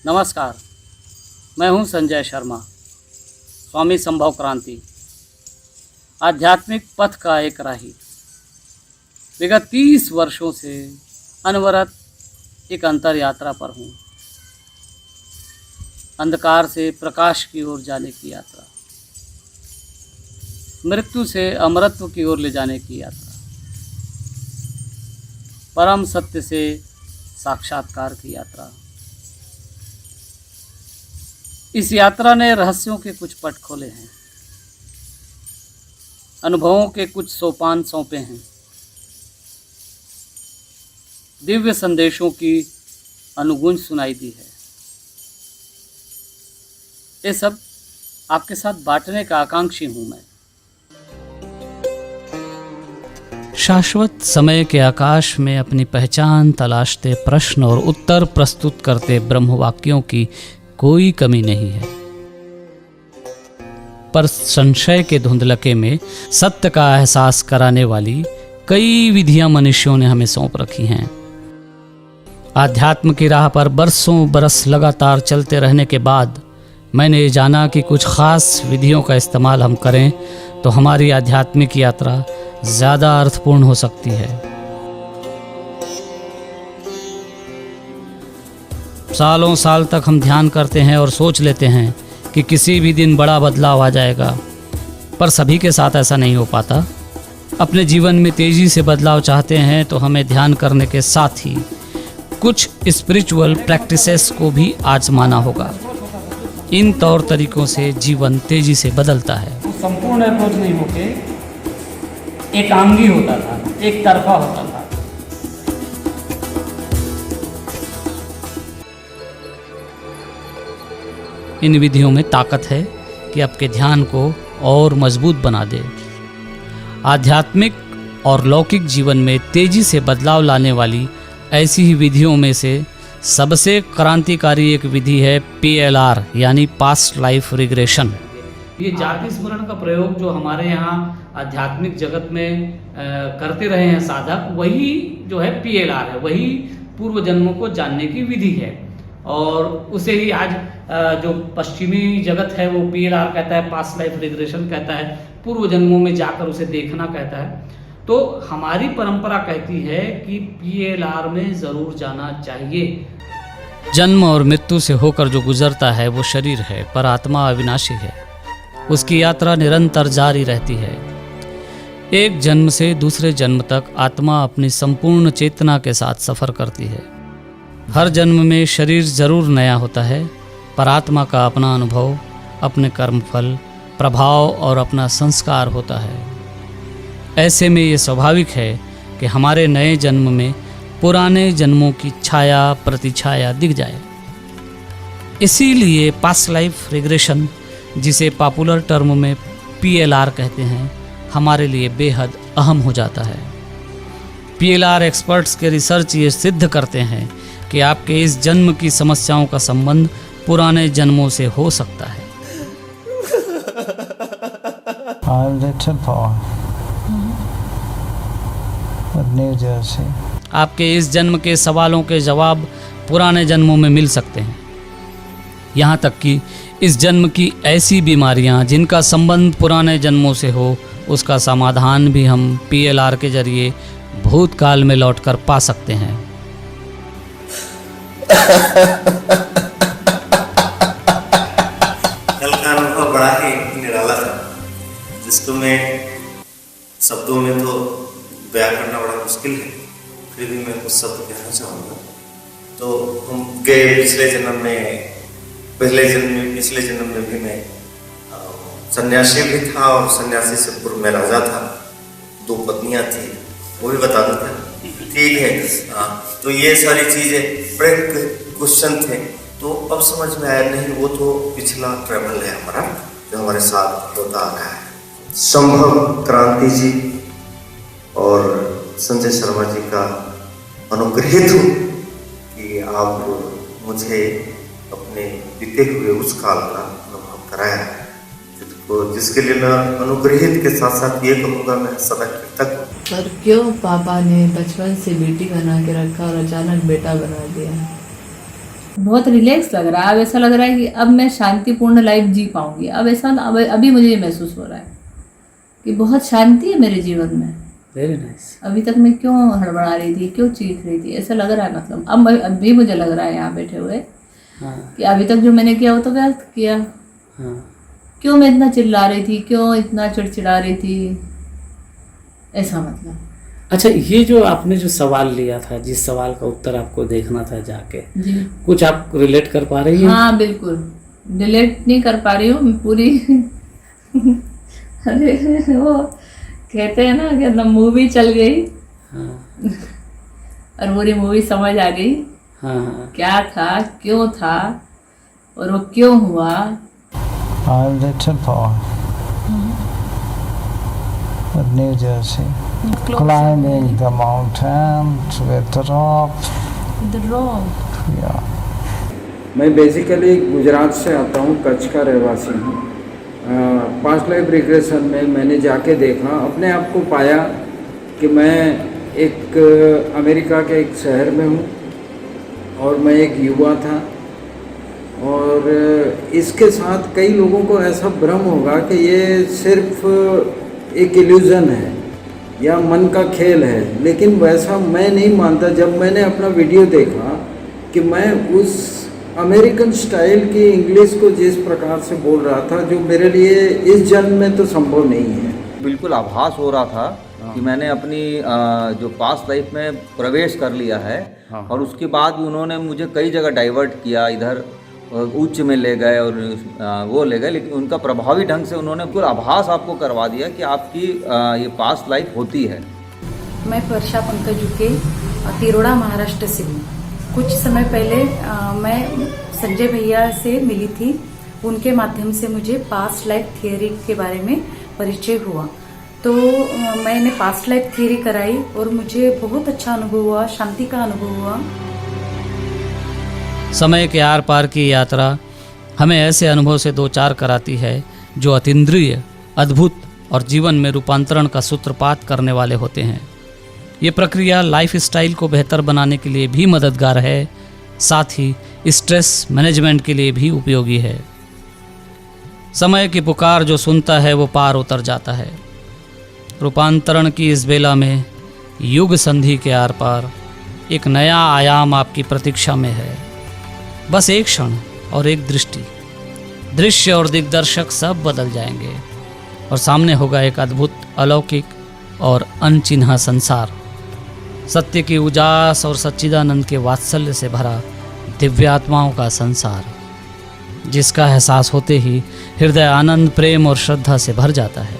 नमस्कार, मैं हूं संजय शर्मा। स्वामी संभव क्रांति आध्यात्मिक पथ का एक राही। विगत 30 वर्षों से अनवरत एक अंतर यात्रा पर हूं। अंधकार से प्रकाश की ओर जाने की यात्रा, मृत्यु से अमरत्व की ओर ले जाने की यात्रा, परम सत्य से साक्षात्कार की यात्रा। इस यात्रा ने रहस्यों के कुछ पट खोले हैं, अनुभवों के कुछ सोपान सौंपे हैं, दिव्य संदेशों की अनुगूंज सुनाई दी है। ये सब आपके साथ बांटने का आकांक्षी हूं मैं। शाश्वत समय के आकाश में अपनी पहचान तलाशते, प्रश्न और उत्तर प्रस्तुत करते ब्रह्मवाक्यों की कोई कमी नहीं है, पर संशय के धुंधलके में सत्य का एहसास कराने वाली कई विधियां मनुष्यों ने हमें सौंप रखी हैं। आध्यात्म की राह पर बरसों बरस लगातार चलते रहने के बाद मैंने ये जाना कि कुछ खास विधियों का इस्तेमाल हम करें तो हमारी आध्यात्मिक यात्रा ज़्यादा अर्थपूर्ण हो सकती है। सालों साल तक हम ध्यान करते हैं और सोच लेते हैं कि किसी भी दिन बड़ा बदलाव आ जाएगा, पर सभी के साथ ऐसा नहीं हो पाता। अपने जीवन में तेज़ी से बदलाव चाहते हैं तो हमें ध्यान करने के साथ ही कुछ स्पिरिचुअल प्रैक्टिसेस को भी आजमाना होगा। इन तौर तरीकों से जीवन तेजी से बदलता है। संपूर्ण अप्रोच नहीं होके एकांगी होता था, एक तरफा होता था। इन विधियों में ताकत है कि आपके ध्यान को और मजबूत बना दे। आध्यात्मिक और लौकिक जीवन में तेजी से बदलाव लाने वाली ऐसी ही विधियों में से सबसे क्रांतिकारी एक विधि है PLR यानी पास्ट लाइफ रिग्रेशन। ये जाति स्मरण का प्रयोग जो हमारे यहाँ आध्यात्मिक जगत में करते रहे हैं साधक, वही जो है PLR है, वही पूर्व जन्मों को जानने की विधि है। और उसे ही आज जो पश्चिमी जगत है वो PLR कहता है, पास्ट लाइफ रिग्रेशन कहता है, पूर्व जन्मों में जाकर उसे देखना कहता है। तो हमारी परंपरा कहती है कि PLR में ज़रूर जाना चाहिए। जन्म और मृत्यु से होकर जो गुजरता है वो शरीर है, पर आत्मा अविनाशी है। उसकी यात्रा निरंतर जारी रहती है। एक जन्म से दूसरे जन्म तक आत्मा अपनी संपूर्ण चेतना के साथ सफ़र करती है। हर जन्म में शरीर जरूर नया होता है, पर आत्मा का अपना अनुभव, अपने कर्मफल, प्रभाव और अपना संस्कार होता है। ऐसे में ये स्वाभाविक है कि हमारे नए जन्म में पुराने जन्मों की छाया प्रतिछाया दिख जाए। इसीलिए पास्ट लाइफ रिग्रेशन, जिसे पॉपुलर टर्म में PLR कहते हैं, हमारे लिए बेहद अहम हो जाता है। PLR एक्सपर्ट्स के रिसर्च ये सिद्ध करते हैं कि आपके इस जन्म की समस्याओं का संबंध पुराने जन्मों से हो सकता है। New Jersey. आपके इस जन्म के सवालों के जवाब पुराने जन्मों में मिल सकते हैं। यहाँ तक कि इस जन्म की ऐसी बीमारियाँ जिनका संबंध पुराने जन्मों से हो, उसका समाधान भी हम PLR के जरिए भूतकाल में लौटकर पा सकते हैं। कल का अनुभव बड़ा ही निराला था, जिसको मैं शब्दों में तो बयां करना बड़ा मुश्किल है, फिर भी मैं कुछ शब्द कहना चाहूँगा। तो हम गए पिछले जन्म में भी मैं सन्यासी भी था और सन्यासी से पूर्व में राजा था। 2 पत्नियां थी, वो भी बता दूँ क्या? ठीक है। तो ये सारी चीज़ें बड़े क्वेश्चन थे, तो अब समझ में आया नहीं, वो तो पिछला ट्रैवल है हमारा जो हमारे साथ होता आ रहा है। संभव क्रांति जी और संजय शर्मा जी का अनुग्रहित हूँ कि आप मुझे अपने बीते हुए उस काल का अनुभव कराया है, जिसके लिए मैं अनुग्रहित के साथ साथ ये कहूँगा मैं सदा कृतज्ञ। पर क्यों पापा ने बचपन से बेटी बना के रखा और अचानक बेटा बना दिया? बहुत रिलैक्स लग रहा है। अब ऐसा लग रहा है कि अब मैं शांतिपूर्ण लाइफ जी पाऊंगी। अब ऐसा अभी मुझे ये महसूस हो रहा है कि बहुत शांति है मेरे जीवन में। Very nice. अभी तक मैं क्यों हड़बड़ा रही थी, क्यों चीख रही थी, ऐसा लग रहा है। मतलब अब अभी मुझे लग रहा है यहाँ बैठे हुए कि अभी तक जो मैंने किया वो तो व्यर्थ किया। क्यों मैं इतना चिल्ला रही थी, क्यों इतना चिड़चिड़ा रही थी, ऐसा मतलब। अच्छा, ये जो आपने जो सवाल लिया था, जिस सवाल का उत्तर आपको देखना था जाके, जी कुछ आप रिलेट कर पा रही हैं? हाँ बिल्कुल, रिलेट नहीं कर पा रही हूँ पूरी। अरे वो कहते हैं ना कि मूवी चल गई और पूरी मूवी समझ आ गई। क्या था, क्यों था और वो क्यों हुआ। I'm little boy at New Jersey, climbing the mountain with the rope. Yeah. मैं बेसिकली गुजरात से आता हूँ, कच्छ का रहवासी हूँ। पास्ट लाइफ रिग्रेशन में मैंने जाके देखा, अपने आप को पाया कि मैं एक अमेरिका के एक शहर में हूँ और मैं एक युवा था। और इसके साथ कई लोगों को ऐसा भ्रम होगा कि ये सिर्फ एक इल्यूज़न है या मन का खेल है, लेकिन वैसा मैं नहीं मानता। जब मैंने अपना वीडियो देखा कि मैं उस अमेरिकन स्टाइल की इंग्लिश को जिस प्रकार से बोल रहा था, जो मेरे लिए इस जन्म में तो संभव नहीं है। बिल्कुल आभास हो रहा था कि मैंने अपनी जो पास्ट लाइफ में प्रवेश कर लिया है। और उसके बाद उन्होंने मुझे कई जगह डाइवर्ट किया, इधर उच्च में ले गए और वो ले गए, लेकिन उनका प्रभावी ढंग से उन्होंने बिल्कुल आभास आपको करवा दिया कि आपकी ये पास्ट लाइफ होती है। मैं वर्षा पंकज जुके तिरोड़ा महाराष्ट्र से हूँ। कुछ समय पहले मैं संजय भैया से मिली थी, उनके माध्यम से मुझे पास्ट लाइफ थियरी के बारे में परिचय हुआ। तो मैंने पास्ट लाइफ थियरी कराई और मुझे बहुत अच्छा अनुभव हुआ, शांति का अनुभव हुआ। समय के आर पार की यात्रा हमें ऐसे अनुभव से दो चार कराती है जो अतीन्द्रिय, अद्भुत और जीवन में रूपांतरण का सूत्रपात करने वाले होते हैं। ये प्रक्रिया लाइफ स्टाइल को बेहतर बनाने के लिए भी मददगार है, साथ ही स्ट्रेस मैनेजमेंट के लिए भी उपयोगी है। समय की पुकार जो सुनता है वो पार उतर जाता है। रूपांतरण की इस बेला में युग संधि के आर पार एक नया आयाम आपकी प्रतीक्षा में है। बस एक क्षण और एक दृष्टि, दृश्य और दिग्दर्शक सब बदल जाएंगे और सामने होगा एक अद्भुत, अलौकिक और अनचिन्हा संसार। सत्य की उजास और सच्चिदानंद के वात्सल्य से भरा दिव्यात्माओं का संसार, जिसका एहसास होते ही हृदय आनंद, प्रेम और श्रद्धा से भर जाता है।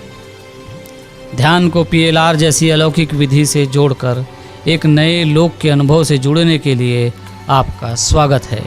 ध्यान को PLR जैसी अलौकिक विधि से जोड़कर एक नए लोक के अनुभव से जुड़ने के लिए आपका स्वागत है।